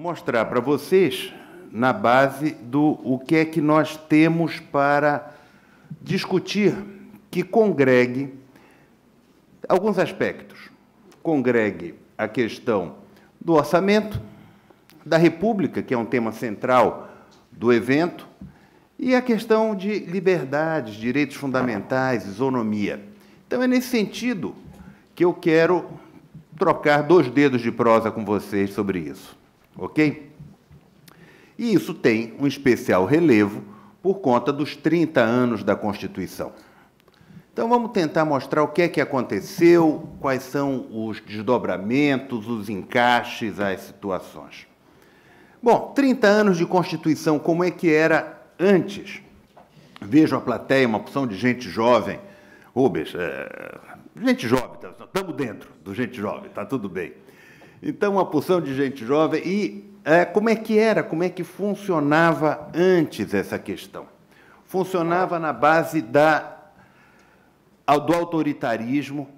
mostrar para vocês, na base do o que é que nós temos para discutir, que congregue alguns aspectos. Congregue a questão do orçamento da República, que é um tema central do evento, e a questão de liberdades, direitos fundamentais, isonomia. Então, é nesse sentido que eu quero trocar 2 dedos de prosa com vocês sobre isso, ok? E isso tem um especial relevo por conta dos 30 anos da Constituição. Então, vamos tentar mostrar o que é que aconteceu, quais são os desdobramentos, os encaixes, as situações. Bom, 30 anos de Constituição, como é que era antes? Vejo a plateia, uma porção de gente jovem. Rubens, gente jovem, estamos dentro do gente jovem, está tudo bem. Então, uma porção de gente jovem. E como é que era, como é que funcionava antes essa questão? Funcionava na base do autoritarismo.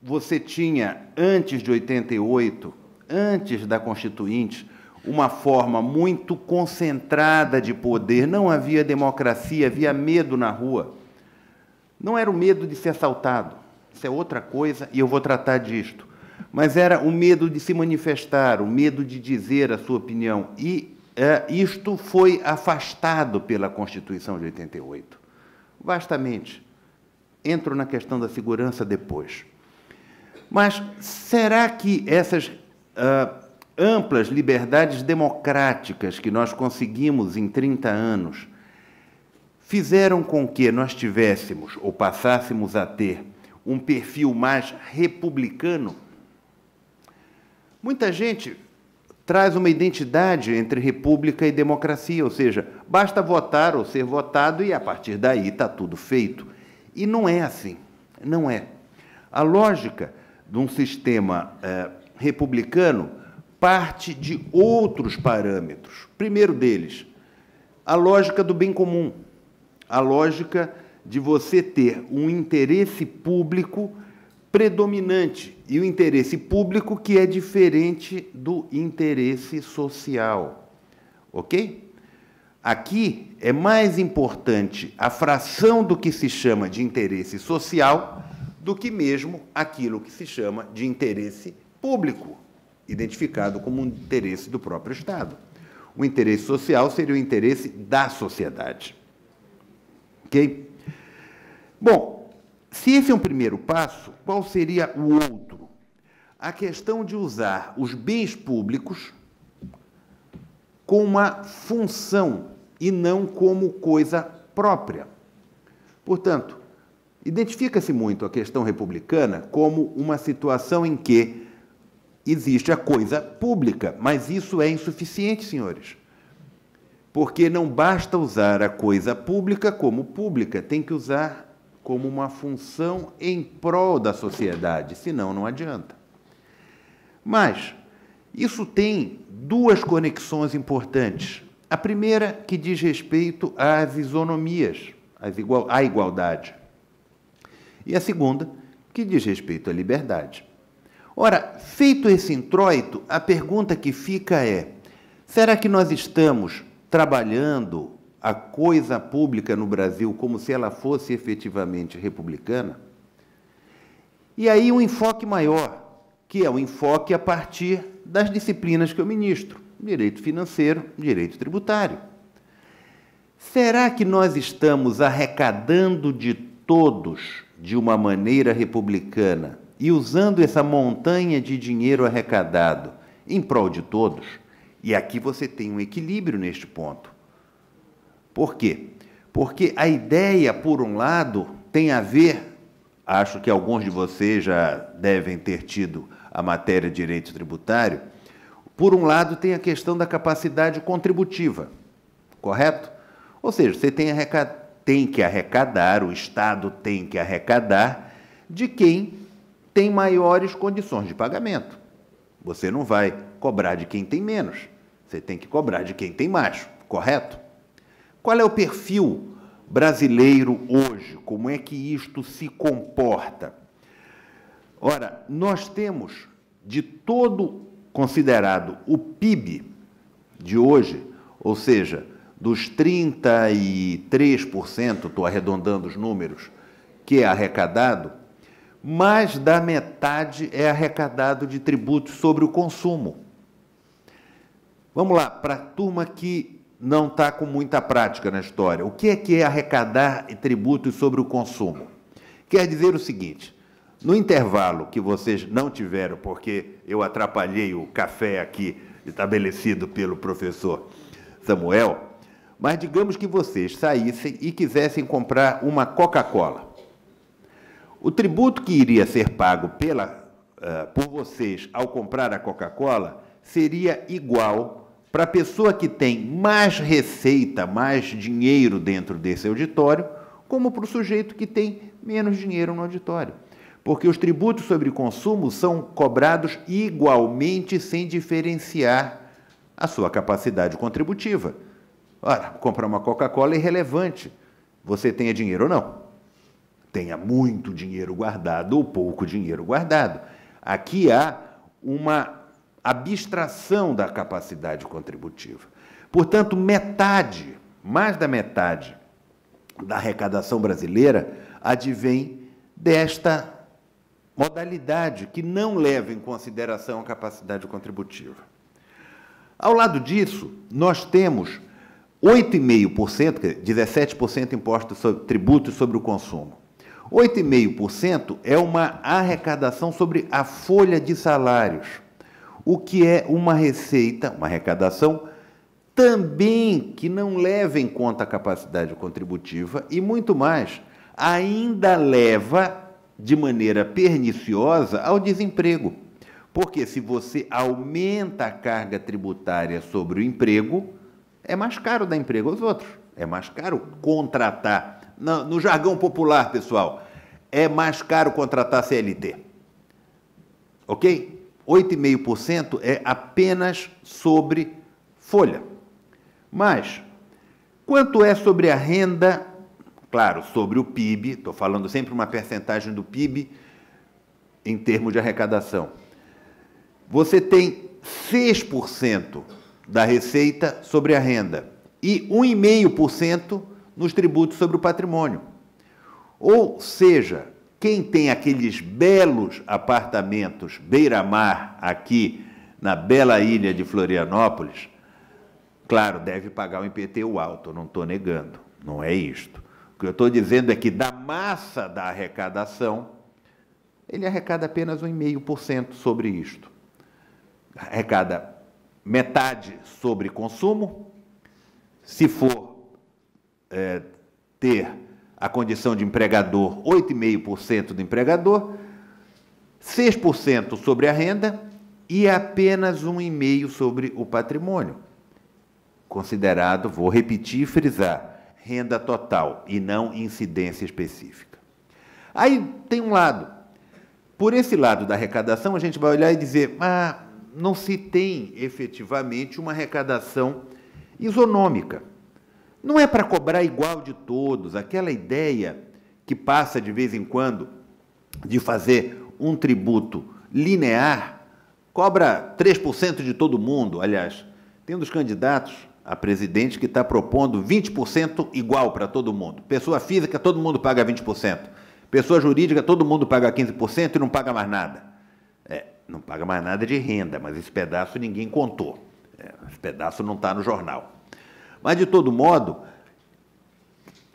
Você tinha, antes de 88, antes da Constituinte, uma forma muito concentrada de poder. Não havia democracia, havia medo na rua. Não era o medo de ser assaltado, isso é outra coisa, e eu vou tratar disto. Mas era o medo de se manifestar, o medo de dizer a sua opinião. E isto foi afastado pela Constituição de 88, vastamente. Entro na questão da segurança depois. Mas será que essas amplas liberdades democráticas que nós conseguimos em 30 anos fizeram com que nós tivéssemos, ou passássemos a ter, um perfil mais republicano? Muita gente traz uma identidade entre república e democracia, ou seja, basta votar ou ser votado e, a partir daí, está tudo feito. E não é assim, não é. A lógica de um sistema republicano parte de outros parâmetros. Primeiro deles, a lógica do bem comum, a lógica de você ter um interesse público predominante, e o interesse público que é diferente do interesse social, ok? Aqui é mais importante a fração do que se chama de interesse social do que mesmo aquilo que se chama de interesse público, identificado como um interesse do próprio Estado. O interesse social seria o interesse da sociedade. Ok? Bom, se esse é um primeiro passo, qual seria o outro? A questão de usar os bens públicos com uma função e não como coisa própria. Portanto, identifica-se muito a questão republicana como uma situação em que existe a coisa pública, mas isso é insuficiente, senhores. Porque não basta usar a coisa pública como pública, tem que usar como uma função em prol da sociedade, senão não adianta. Mas isso tem 2 conexões importantes. A primeira, que diz respeito às isonomias, à igualdade. E a segunda, que diz respeito à liberdade. Ora, feito esse introito, a pergunta que fica é: será que nós estamos trabalhando a coisa pública no Brasil como se ela fosse efetivamente republicana? E aí um enfoque maior, que é o enfoque a partir das disciplinas que eu ministro: direito financeiro, direito tributário. Será que nós estamos arrecadando de todos de uma maneira republicana e usando essa montanha de dinheiro arrecadado em prol de todos? E aqui você tem um equilíbrio neste ponto. Por quê? Porque a ideia, por um lado, tem a ver, acho que alguns de vocês já devem ter tido a matéria de direito tributário, por um lado tem a questão da capacidade contributiva, correto? Ou seja, você tem que arrecadar, o Estado tem que arrecadar de quem tem maiores condições de pagamento. Você não vai cobrar de quem tem menos, você tem que cobrar de quem tem mais, correto? Qual é o perfil brasileiro hoje? Como é que isto se comporta? Ora, nós temos de todo considerado o PIB de hoje, ou seja, dos 33%, estou arredondando os números, que é arrecadado, mais da metade é arrecadado de tributos sobre o consumo. Vamos lá, para a turma que não está com muita prática na história. O que é arrecadar tributos sobre o consumo? Quer dizer o seguinte, no intervalo que vocês não tiveram, porque eu atrapalhei o café aqui estabelecido pelo professor Samuel, mas digamos que vocês saíssem e quisessem comprar uma Coca-Cola. O tributo que iria ser pago por vocês ao comprar a Coca-Cola seria igual para a pessoa que tem mais receita, mais dinheiro dentro desse auditório, como para o sujeito que tem menos dinheiro no auditório. Porque os tributos sobre consumo são cobrados igualmente sem diferenciar a sua capacidade contributiva. Ora, comprar uma Coca-Cola é irrelevante. Você tenha dinheiro ou não. Tenha muito dinheiro guardado ou pouco dinheiro guardado. Aqui há uma abstração da capacidade contributiva. Portanto, metade, mais da metade da arrecadação brasileira advém desta modalidade que não leva em consideração a capacidade contributiva. Ao lado disso, nós temos 8,5%, 17% imposto sobre tributos sobre o consumo. 8,5% é uma arrecadação sobre a folha de salários, o que é uma receita, uma arrecadação também que não leva em conta a capacidade contributiva e, muito mais, ainda leva de maneira perniciosa ao desemprego. Porque se você aumenta a carga tributária sobre o emprego, é mais caro dar emprego aos outros, é mais caro contratar. No jargão popular, pessoal, é mais caro contratar CLT. Ok? 8,5% é apenas sobre folha. Mas, quanto é sobre a renda, claro, sobre o PIB, estou falando sempre uma percentagem do PIB em termos de arrecadação. Você tem 6% da receita sobre a renda e 1,5% nos tributos sobre o patrimônio. Ou seja, quem tem aqueles belos apartamentos beira-mar aqui na bela ilha de Florianópolis, claro, deve pagar um IPTU alto, não estou negando, não é isto. O que eu estou dizendo é que da massa da arrecadação, ele arrecada apenas 1,5% sobre isto. Arrecada metade sobre consumo, se for ter a condição de empregador, 8,5% do empregador, 6% sobre a renda e apenas 1,5% sobre o patrimônio. Considerado, vou repetir e frisar, renda total e não incidência específica. Aí tem um lado. Por esse lado da arrecadação, a gente vai olhar e dizer, não se tem efetivamente uma arrecadação isonômica. Não é para cobrar igual de todos, aquela ideia que passa de vez em quando de fazer um tributo linear, cobra 3% de todo mundo. Aliás, tem um dos candidatos a presidente que está propondo 20% igual para todo mundo. Pessoa física, todo mundo paga 20%. Pessoa jurídica, todo mundo paga 15% e não paga mais nada. Não paga mais nada de renda, mas esse pedaço ninguém contou. Esse pedaço não está no jornal. Mas, de todo modo,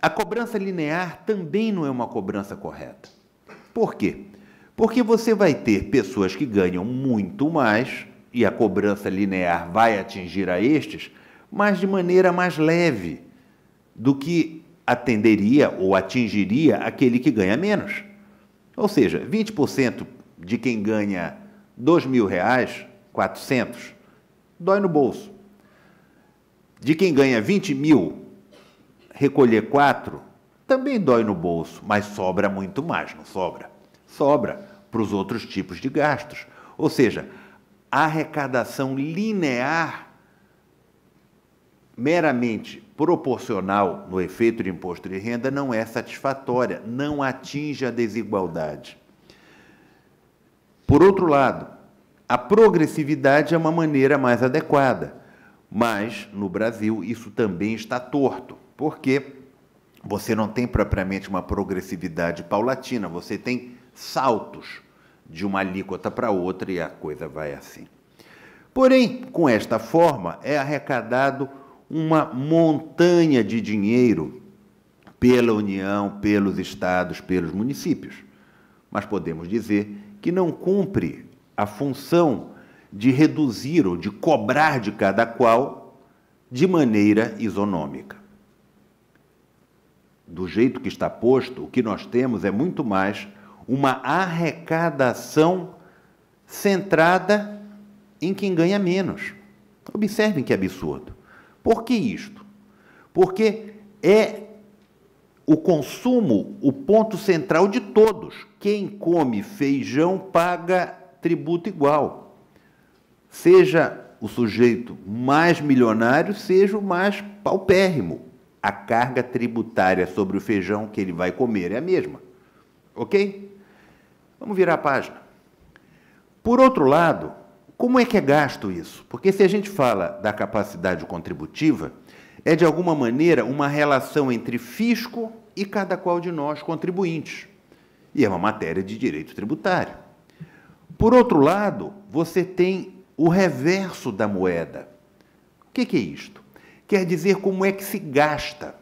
a cobrança linear também não é uma cobrança correta. Por quê? Porque você vai ter pessoas que ganham muito mais, e a cobrança linear vai atingir a estes, mas de maneira mais leve do que atenderia ou atingiria aquele que ganha menos. Ou seja, 20% de quem ganha R$2.000, 400, dói no bolso. De quem ganha 20 mil, recolher 4, também dói no bolso, mas sobra muito mais, não sobra? Sobra para os outros tipos de gastos. Ou seja, a arrecadação linear, meramente proporcional no efeito de imposto de renda, não é satisfatória, não atinge a desigualdade. Por outro lado, A progressividade é uma maneira mais adequada, mas no Brasil isso também está torto, porque você não tem propriamente uma progressividade paulatina, você tem saltos de uma alíquota para outra e a coisa vai assim. Porém, com esta forma, é arrecadado uma montanha de dinheiro pela União, pelos estados, pelos municípios. Mas podemos dizer que não cumpre a função de reduzir ou de cobrar de cada qual de maneira isonômica. Do jeito que está posto, o que nós temos é muito mais uma arrecadação centrada em quem ganha menos. Observem que absurdo. Por que isto? Porque é o consumo o ponto central de todos. Quem come feijão paga tributo igual. Seja o sujeito mais milionário, seja o mais paupérrimo. A carga tributária sobre o feijão que ele vai comer é a mesma. Ok? Vamos virar a página. Por outro lado, como é que é gasto isso? Porque se a gente fala da capacidade contributiva, é de alguma maneira uma relação entre fisco e cada qual de nós contribuintes. E é uma matéria de direito tributário. Por outro lado, você tem o reverso da moeda. O que é isto? Quer dizer como é que se gasta.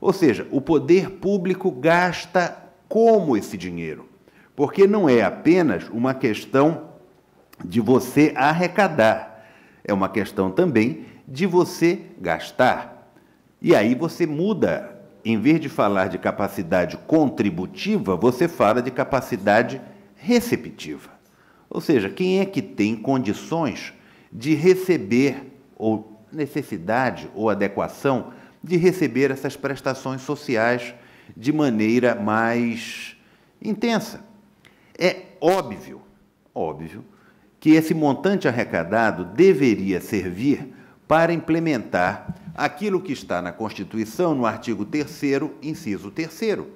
Ou seja, o poder público gasta como esse dinheiro. Porque não é apenas uma questão de você arrecadar, é uma questão também de você gastar. E aí você muda, em vez de falar de capacidade contributiva, você fala de capacidade receptiva. Ou seja, quem é que tem condições de receber, ou necessidade ou adequação de receber essas prestações sociais de maneira mais intensa? É óbvio que esse montante arrecadado deveria servir para implementar aquilo que está na Constituição, no artigo 3º, inciso 3º.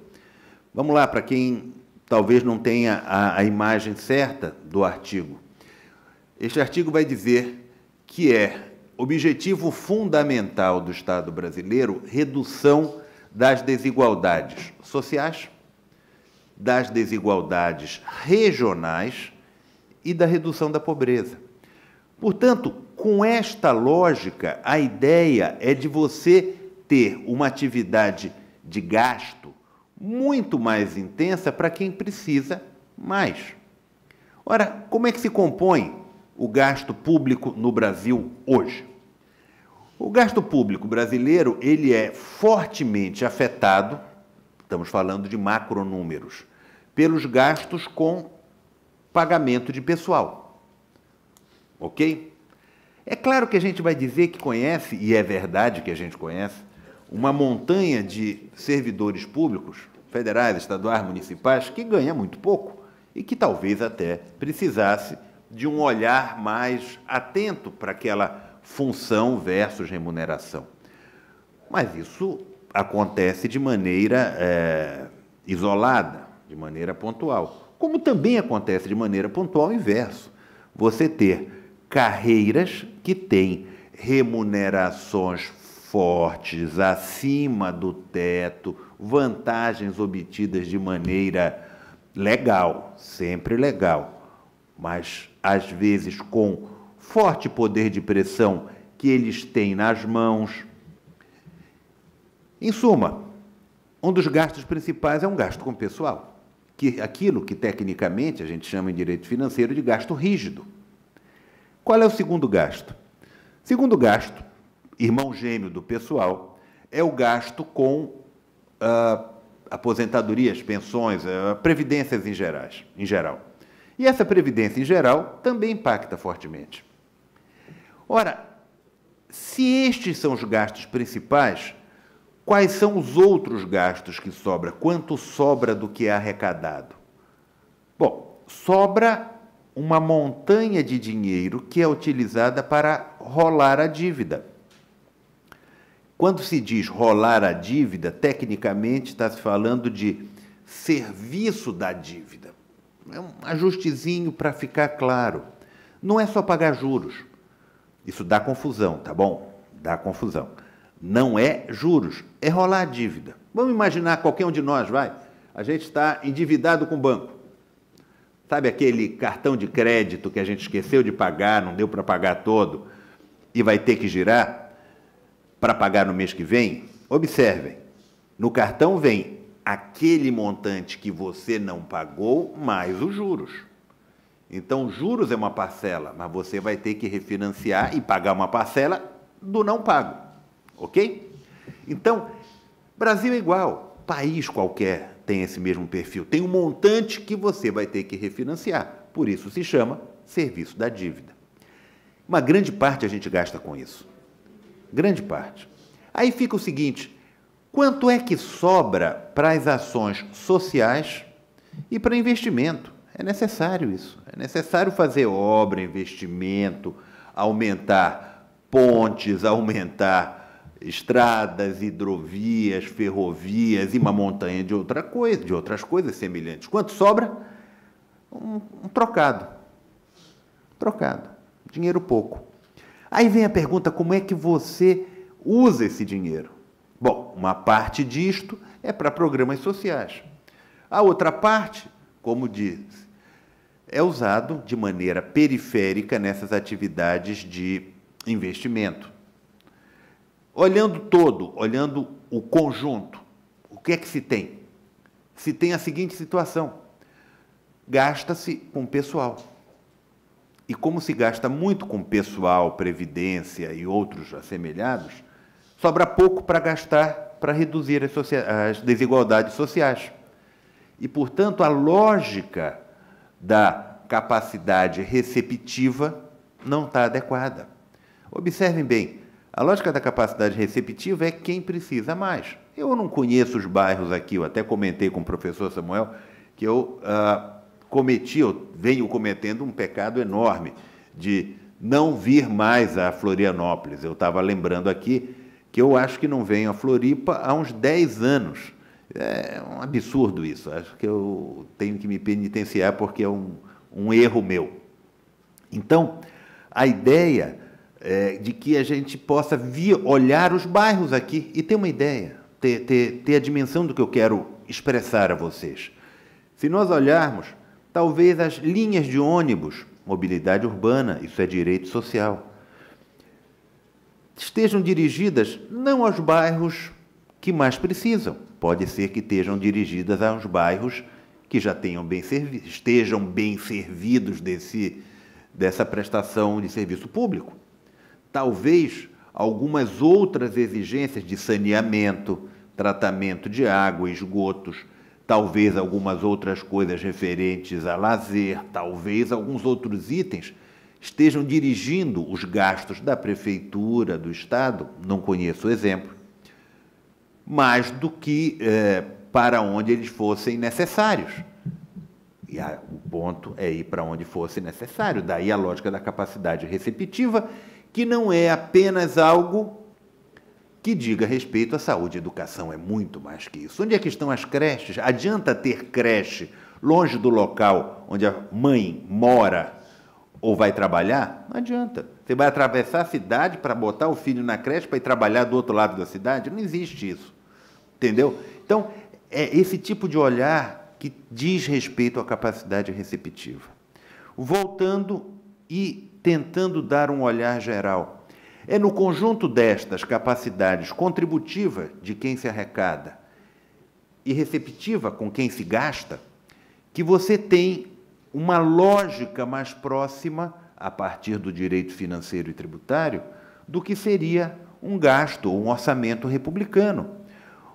Vamos lá, para quem talvez não tenha a imagem certa do artigo. Este artigo vai dizer que é objetivo fundamental do Estado brasileiro redução das desigualdades sociais, das desigualdades regionais e da redução da pobreza. Portanto, com esta lógica, a ideia é de você ter uma atividade de gasto muito mais intensa para quem precisa mais. Ora, como é que se compõe o gasto público no Brasil hoje? O gasto público brasileiro ele é fortemente afetado, estamos falando de macronúmeros, pelos gastos com pagamento de pessoal. Ok? É claro que a gente vai dizer que conhece, e é verdade que a gente conhece, uma montanha de servidores públicos, federais, estaduais, municipais, que ganha muito pouco e que talvez até precisasse de um olhar mais atento para aquela função versus remuneração. Mas isso acontece de maneira isolada, de maneira pontual. Como também acontece de maneira pontual o inverso. Você ter carreiras que têm remunerações fortes, acima do teto, vantagens obtidas de maneira legal, sempre legal, mas às vezes com forte poder de pressão que eles têm nas mãos. Em suma, um dos gastos principais é um gasto com pessoal, que aquilo que tecnicamente a gente chama em direito financeiro de gasto rígido. Qual é o segundo gasto? Segundo gasto, irmão gêmeo do pessoal, é o gasto com aposentadorias, pensões, previdências em geral. E essa previdência em geral também impacta fortemente. Ora, se estes são os gastos principais, quais são os outros gastos que sobram? Quanto sobra do que é arrecadado? Bom, sobra uma montanha de dinheiro que é utilizada para rolar a dívida. Quando se diz rolar a dívida, tecnicamente está se falando de serviço da dívida. É um ajustezinho para ficar claro. Não é só pagar juros. Isso dá confusão, tá bom? Dá confusão. Não é juros, é rolar a dívida. Vamos imaginar, qualquer um de nós, vai. A gente está endividado com o banco. Sabe aquele cartão de crédito que a gente esqueceu de pagar, não deu para pagar todo, e vai ter que girar para pagar no mês que vem? Observem, no cartão vem aquele montante que você não pagou, mais os juros. Então, juros é uma parcela, mas você vai ter que refinanciar e pagar uma parcela do não pago, ok? Então, Brasil é igual, país qualquer tem esse mesmo perfil. Tem um montante que você vai ter que refinanciar, por isso se chama serviço da dívida. Uma grande parte a gente gasta com isso, grande parte. Aí fica o seguinte, quanto é que sobra para as ações sociais e para investimento? É necessário isso, é necessário fazer obra, investimento, aumentar pontes, aumentar estradas, hidrovias, ferrovias e uma montanha de outras coisas semelhantes. Quanto sobra? Um trocado. Trocado. Dinheiro pouco. Aí vem a pergunta, como é que você usa esse dinheiro? Bom, uma parte disto é para programas sociais. A outra parte, como diz, é usado de maneira periférica nessas atividades de investimento. Olhando todo, olhando o conjunto, o que é que se tem? Se tem a seguinte situação, gasta-se com pessoal. E como se gasta muito com pessoal, previdência e outros assemelhados, sobra pouco para gastar para reduzir as desigualdades sociais. E, portanto, a lógica da capacidade receptiva não está adequada. Observem bem, a lógica da capacidade receptiva é quem precisa mais. Eu não conheço os bairros aqui, eu até comentei com o professor Samuel que eu venho cometendo um pecado enorme de não vir mais a Florianópolis. Eu estava lembrando aqui que eu acho que não venho a Floripa há uns 10 anos. É um absurdo isso, acho que eu tenho que me penitenciar porque é um erro meu. Então, a ideia de que a gente possa olhar os bairros aqui e ter uma ideia, ter a dimensão do que eu quero expressar a vocês. Se nós olharmos, talvez as linhas de ônibus, mobilidade urbana, isso é direito social, estejam dirigidas não aos bairros que mais precisam, pode ser que estejam dirigidas aos bairros que já estejam bem servidos dessa prestação de serviço público. Talvez algumas outras exigências de saneamento, tratamento de água, esgotos, talvez algumas outras coisas referentes a lazer, talvez alguns outros itens estejam dirigindo os gastos da prefeitura, do Estado, não conheço o exemplo, mais do que para onde eles fossem necessários. E o ponto é ir para onde fosse necessário. Daí a lógica da capacidade receptiva, que não é apenas algo que diga respeito à saúde e educação, é muito mais que isso. Onde é que estão as creches? Adianta ter creche longe do local onde a mãe mora ou vai trabalhar? Não adianta. Você vai atravessar a cidade para botar o filho na creche para ir trabalhar do outro lado da cidade? Não existe isso. Entendeu? Então, é esse tipo de olhar que diz respeito à capacidade receptiva. Voltando e tentando dar um olhar geral. É no conjunto destas capacidades contributiva de quem se arrecada e receptiva com quem se gasta que você tem uma lógica mais próxima, a partir do direito financeiro e tributário, do que seria um gasto ou um orçamento republicano.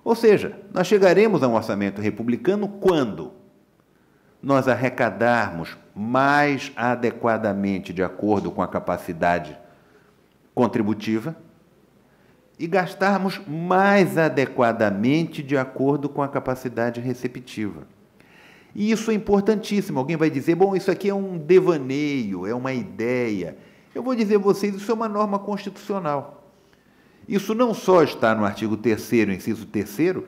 Ou seja, nós chegaremos a um orçamento republicano quando nós arrecadarmos mais adequadamente de acordo com a capacidade contributiva e gastarmos mais adequadamente de acordo com a capacidade receptiva. E isso é importantíssimo. Alguém vai dizer, bom, isso aqui é um devaneio, é uma ideia. Eu vou dizer a vocês, isso é uma norma constitucional. Isso não só está no artigo 3º, inciso 3º,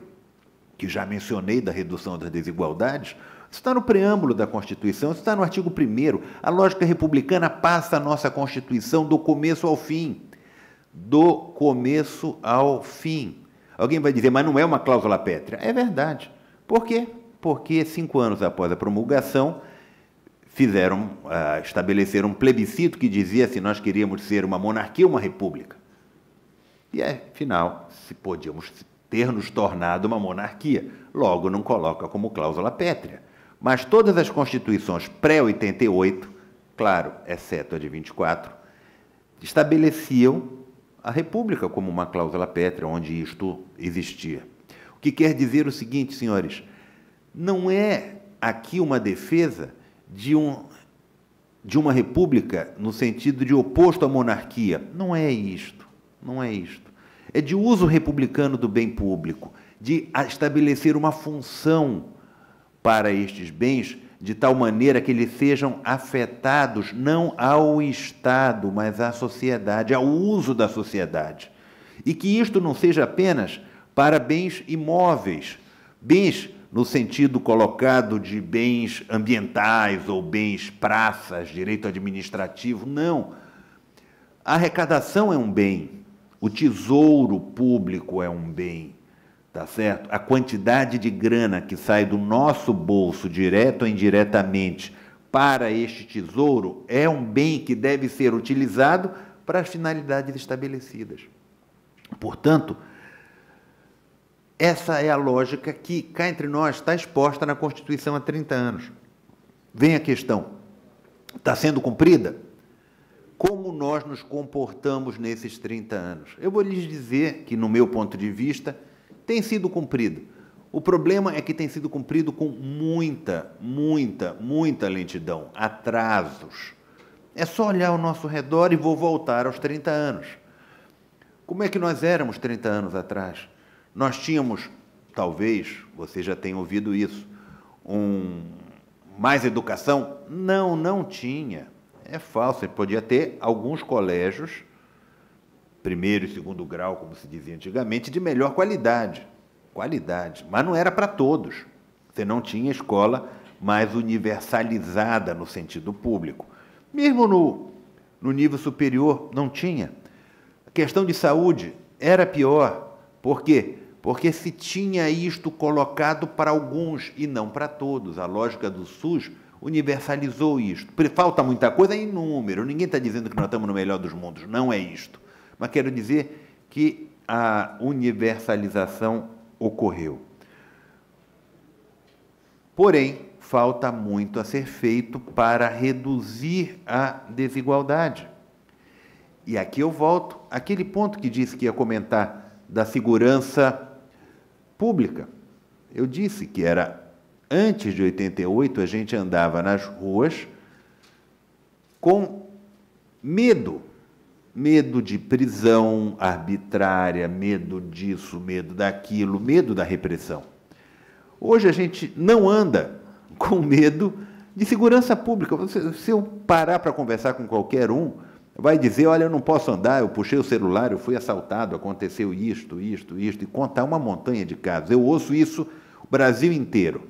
que já mencionei da redução das desigualdades, isso está no preâmbulo da Constituição, isso está no artigo 1º. A lógica republicana passa a nossa Constituição do começo ao fim. Do começo ao fim. Alguém vai dizer, mas não é uma cláusula pétrea. É verdade. Por quê? Porque 5 anos após a promulgação, estabeleceram um plebiscito que dizia se nós queríamos ser uma monarquia ou uma república. E, afinal, se podíamos ter nos tornado uma monarquia, logo não coloca como cláusula pétrea. Mas todas as constituições pré-88, claro, exceto a de 24, estabeleciam a república como uma cláusula pétrea, onde isto existia. O que quer dizer o seguinte, senhores, não é aqui uma defesa de uma república no sentido de oposto à monarquia. Não é isto, não é isto. É de uso republicano do bem público, de estabelecer uma função para estes bens, de tal maneira que eles sejam afetados não ao Estado, mas à sociedade, ao uso da sociedade. E que isto não seja apenas para bens imóveis, bens no sentido colocado de bens ambientais ou bens praças, direito administrativo, não. A arrecadação é um bem, o tesouro público é um bem, tá certo? A quantidade de grana que sai do nosso bolso, direto ou indiretamente, para este tesouro, é um bem que deve ser utilizado para as finalidades estabelecidas. Portanto, essa é a lógica que, cá entre nós, está exposta na Constituição há 30 anos. Vem a questão, está sendo cumprida? Como nós nos comportamos nesses 30 anos? Eu vou lhes dizer que, no meu ponto de vista, tem sido cumprido. O problema é que tem sido cumprido com muita lentidão, atrasos. É só olhar ao nosso redor e vou voltar aos 30 anos. Como é que nós éramos 30 anos atrás? Nós tínhamos, talvez, você já tenha ouvido isso, mais educação? Não, não tinha. É falso. Você podia ter alguns colégios, 1º e 2º grau, como se dizia antigamente, de melhor qualidade, mas não era para todos. Você não tinha escola mais universalizada no sentido público. Mesmo no nível superior, não tinha. A questão de saúde era pior. Por quê? Porque se tinha isto colocado para alguns e não para todos. A lógica do SUS universalizou isto. Falta muita coisa em número. Ninguém está dizendo que nós estamos no melhor dos mundos. Não é isto. Mas quero dizer que a universalização ocorreu. Porém, falta muito a ser feito para reduzir a desigualdade. E aqui eu volto àquele ponto que disse que ia comentar da segurança pública. Eu disse que antes de 88, a gente andava nas ruas com medo de prisão arbitrária, medo disso, medo daquilo, medo da repressão. Hoje a gente não anda com medo de segurança pública. Se eu parar para conversar com qualquer um, vai dizer, olha, eu não posso andar, eu puxei o celular, eu fui assaltado, aconteceu isto, e contar uma montanha de casos. Eu ouço isso o Brasil inteiro.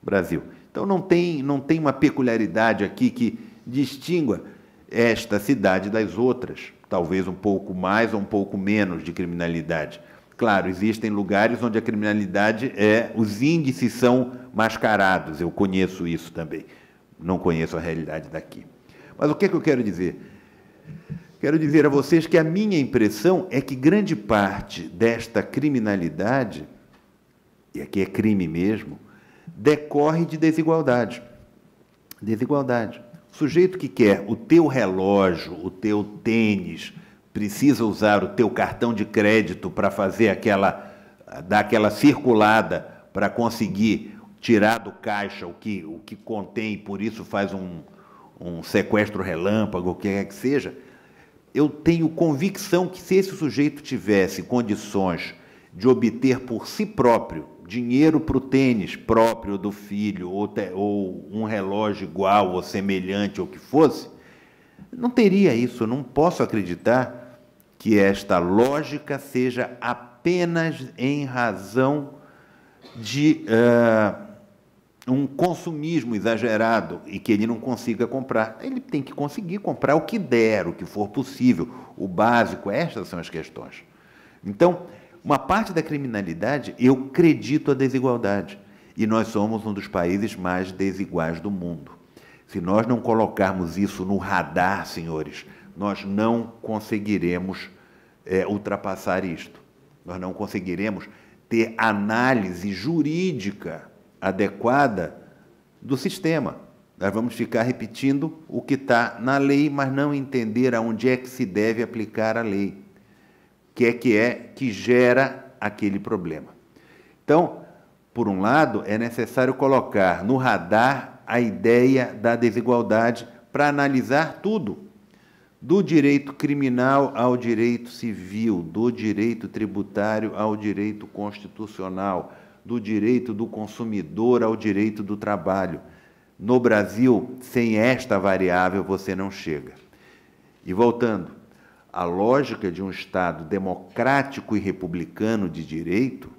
Brasil. Então, não tem uma peculiaridade aqui que distingua esta cidade das outras, talvez um pouco mais ou um pouco menos de criminalidade. Claro, existem lugares onde a criminalidade os índices são mascarados, eu conheço isso também, não conheço a realidade daqui. Mas o que é que eu quero dizer? Quero dizer a vocês que a minha impressão é que grande parte desta criminalidade, e aqui é crime mesmo, decorre de desigualdade. Desigualdade. O sujeito que quer o teu relógio, o teu tênis, precisa usar o teu cartão de crédito para fazer dar aquela circulada para conseguir tirar do caixa o que contém, e por isso faz um sequestro relâmpago, o que quer que seja. Eu tenho convicção que se esse sujeito tivesse condições de obter por si próprio dinheiro para o tênis próprio do filho, ou um relógio igual ou semelhante ou que fosse, não teria isso. Eu não posso acreditar que esta lógica seja apenas em razão de um consumismo exagerado e que ele não consiga comprar. Ele tem que conseguir comprar o que der, o que for possível, o básico. Estas são as questões. Então, uma parte da criminalidade, eu acredito a desigualdade. E nós somos um dos países mais desiguais do mundo. Se nós não colocarmos isso no radar, senhores, nós não conseguiremos ultrapassar isto. Nós não conseguiremos ter análise jurídica adequada do sistema. Nós vamos ficar repetindo o que está na lei, mas não entender aonde é que se deve aplicar a lei, que gera aquele problema. Então, por um lado, é necessário colocar no radar a ideia da desigualdade para analisar tudo, do direito criminal ao direito civil, do direito tributário ao direito constitucional, do direito do consumidor ao direito do trabalho. No Brasil, sem esta variável, você não chega. E voltando, a lógica de um Estado democrático e republicano de direito,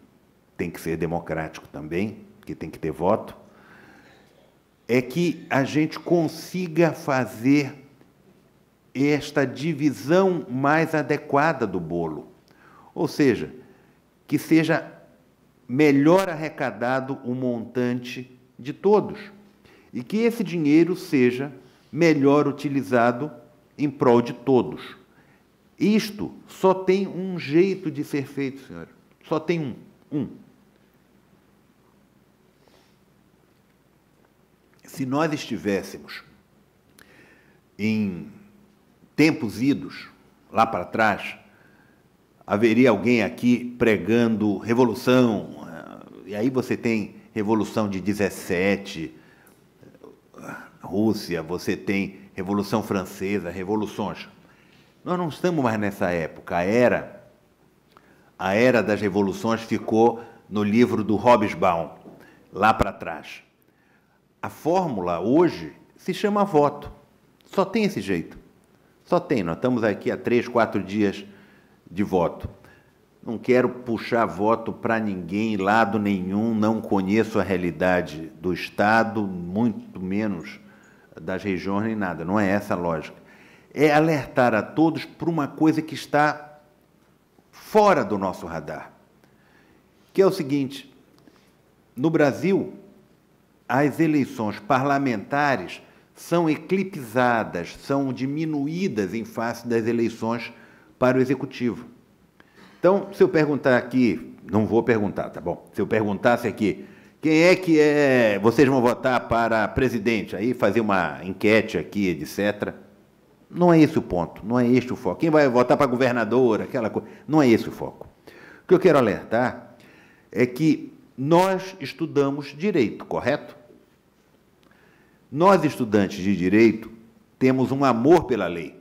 tem que ser democrático também, porque tem que ter voto, é que a gente consiga fazer esta divisão mais adequada do bolo. Ou seja, que seja melhor arrecadado o montante de todos e que esse dinheiro seja melhor utilizado em prol de todos. Isto só tem um jeito de ser feito, senhor. Só tem um. Se nós estivéssemos em tempos idos, lá para trás, haveria alguém aqui pregando revolução, e aí você tem Revolução de 17, Rússia, você tem Revolução Francesa, revoluções. Nós não estamos mais nessa época. A era das revoluções ficou no livro do Hobsbawm, lá para trás. A fórmula hoje se chama voto. Só tem esse jeito. Só tem. Nós estamos aqui há 3, 4 dias de voto. Não quero puxar voto para ninguém, lado nenhum, não conheço a realidade do Estado, muito menos das regiões, nem nada. Não é essa a lógica. É alertar a todos por uma coisa que está fora do nosso radar, que é o seguinte: no Brasil, as eleições parlamentares são eclipsadas, são diminuídas em face das eleições para o Executivo. Então, se eu perguntar aqui, não vou perguntar, tá bom? Se eu perguntasse aqui, quem é que vocês vão votar para presidente? Aí fazer uma enquete aqui, etc. Não é esse o ponto, não é este o foco. Quem vai votar para governador, aquela coisa, não é esse o foco. O que eu quero alertar é que nós estudamos direito, correto? Nós, estudantes de direito, temos um amor pela lei.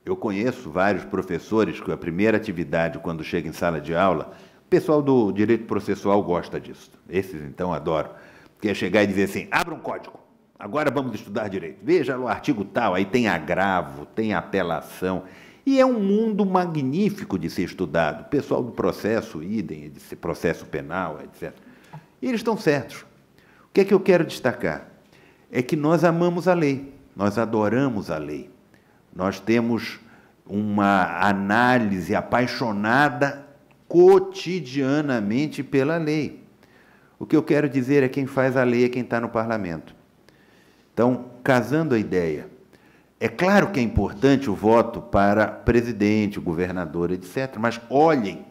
Eu conheço vários professores que a primeira atividade, quando chega em sala de aula, o pessoal do direito processual gosta disso. Esses, então, adoram. Que é chegar e dizer assim, abra um código, agora vamos estudar direito. Veja o artigo tal, aí tem agravo, tem apelação. E é um mundo magnífico de ser estudado. O pessoal do processo, idem, de processo penal, etc. E eles estão certos. O que é que eu quero destacar? É que nós amamos a lei, nós adoramos a lei. Nós temos uma análise apaixonada cotidianamente pela lei. O que eu quero dizer é que quem faz a lei é quem está no parlamento. Então, casando a ideia, é claro que é importante o voto para presidente, governador, etc., mas olhem,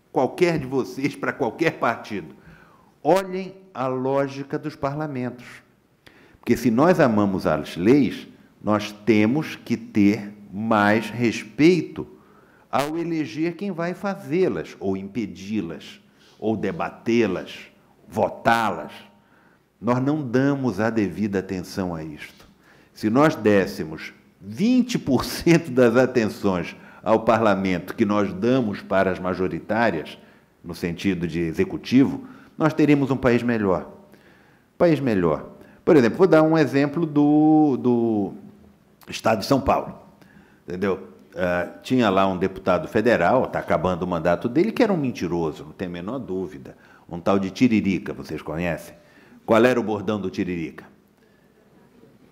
qualquer de vocês, para qualquer partido, olhem a lógica dos parlamentos. Porque se nós amamos as leis, nós temos que ter mais respeito ao eleger quem vai fazê-las, ou impedi-las, ou debatê-las, votá-las. Nós não damos a devida atenção a isto. Se nós dessemos 20% das atenções ao parlamento que nós damos para as majoritárias, no sentido de executivo, nós teríamos um país melhor. País melhor. Por exemplo, vou dar um exemplo do Estado de São Paulo. Entendeu? Tinha lá um deputado federal, está acabando o mandato dele, que era um mentiroso, não tem a menor dúvida. um tal de Tiririca, vocês conhecem? Qual era o bordão do Tiririca?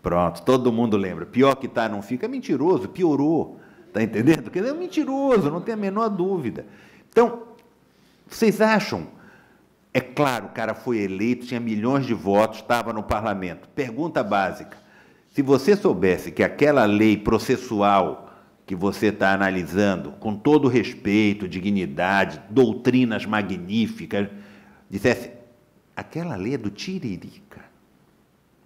Pronto, todo mundo lembra. Pior que tá, não fica. Mentiroso, piorou. Está entendendo? Porque é mentiroso, não tem a menor dúvida. Então, vocês acham? É claro, o cara foi eleito, tinha milhões de votos, estava no parlamento. Pergunta básica. Se você soubesse que aquela lei processual que você está analisando, com todo respeito, dignidade, doutrinas magníficas, dissesse, aquela lei é do Tiririca.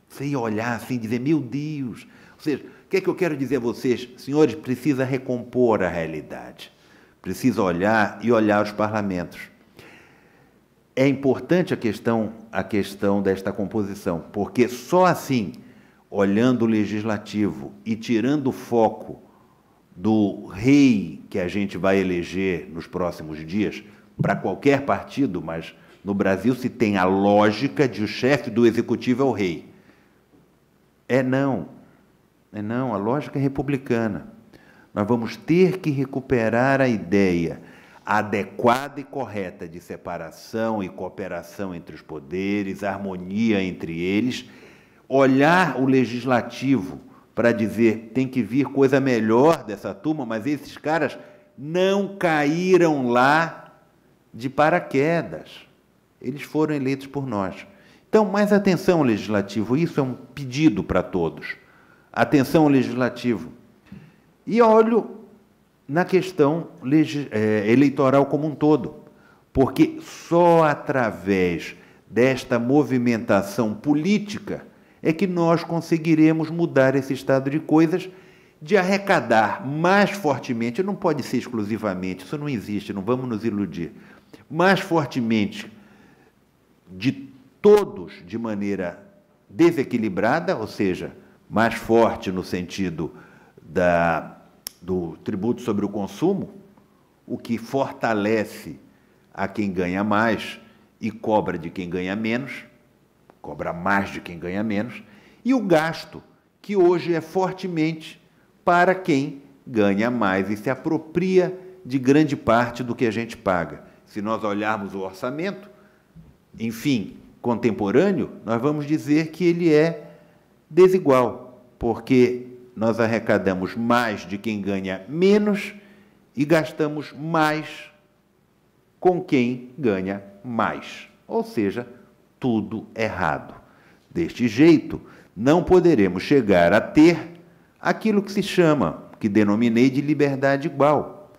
Você ia olhar assim e dizer, meu Deus. Ou seja, o que é que eu quero dizer a vocês? Senhores, precisa recompor a realidade. Precisa olhar e olhar os parlamentos. É importante a questão desta composição, porque só assim, olhando o legislativo e tirando o foco do rei que a gente vai eleger nos próximos dias, para qualquer partido, mas no Brasil se tem a lógica de o chefe do executivo é o rei. Não, a lógica é republicana. Nós vamos ter que recuperar a ideia adequada e correta de separação e cooperação entre os poderes, harmonia entre eles, olhar o legislativo para dizer tem que vir coisa melhor dessa turma, mas esses caras não caíram lá de paraquedas. Eles foram eleitos por nós. Então, mais atenção ao legislativo, isso é um pedido para todos. Atenção ao legislativo. E olho na questão eleitoral como um todo, porque só através desta movimentação política é que nós conseguiremos mudar esse estado de coisas, de arrecadar mais fortemente, não pode ser exclusivamente, isso não existe, não vamos nos iludir, mais fortemente de todos de maneira desequilibrada, ou seja, mais forte no sentido do tributo sobre o consumo, o que fortalece a quem ganha mais e cobra de quem ganha menos, cobra mais de quem ganha menos, e o gasto, que hoje é fortemente para quem ganha mais e se apropria de grande parte do que a gente paga. Se nós olharmos o orçamento, enfim, contemporâneo, nós vamos dizer que ele é desigual, porque nós arrecadamos mais de quem ganha menos e gastamos mais com quem ganha mais. Ou seja, tudo errado. Deste jeito, não poderemos chegar a ter aquilo que se chama, que denominei de liberdade igual.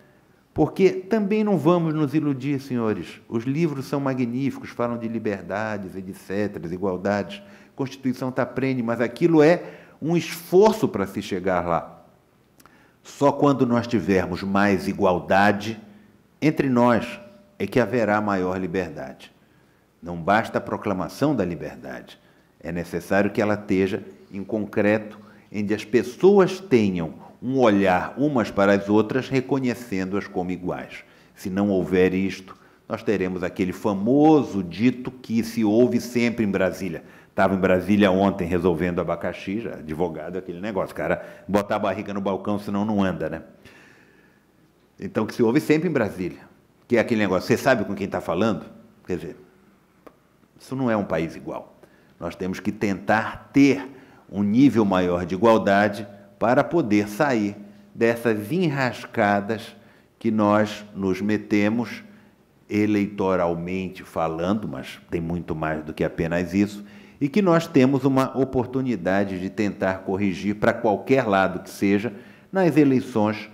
Porque também não vamos nos iludir, senhores. Os livros são magníficos, falam de liberdades, etc., igualdades. A Constituição está prende, mas aquilo é um esforço para se chegar lá. Só quando nós tivermos mais igualdade entre nós é que haverá maior liberdade. Não basta a proclamação da liberdade. É necessário que ela esteja em concreto, onde as pessoas tenham um olhar umas para as outras, reconhecendo-as como iguais. Se não houver isto, nós teremos aquele famoso dito que se ouve sempre em Brasília. Estava em Brasília ontem resolvendo abacaxi, já advogado, aquele negócio, cara, botar a barriga no balcão, senão não anda, né? Então, que se ouve sempre em Brasília, que é aquele negócio, você sabe com quem está falando? Quer dizer, isso não é um país igual. Nós temos que tentar ter um nível maior de igualdade para poder sair dessas enrascadas que nós nos metemos eleitoralmente falando, mas tem muito mais do que apenas isso, e que nós temos uma oportunidade de tentar corrigir para qualquer lado que seja, nas eleições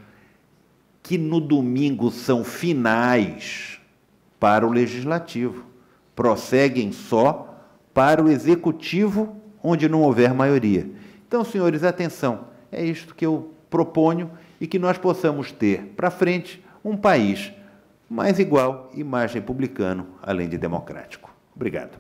que no domingo são finais para o Legislativo, prosseguem só para o Executivo, onde não houver maioria. Então, senhores, atenção, é isto que eu proponho e que nós possamos ter para frente um país mais igual e mais republicano, além de democrático. Obrigado.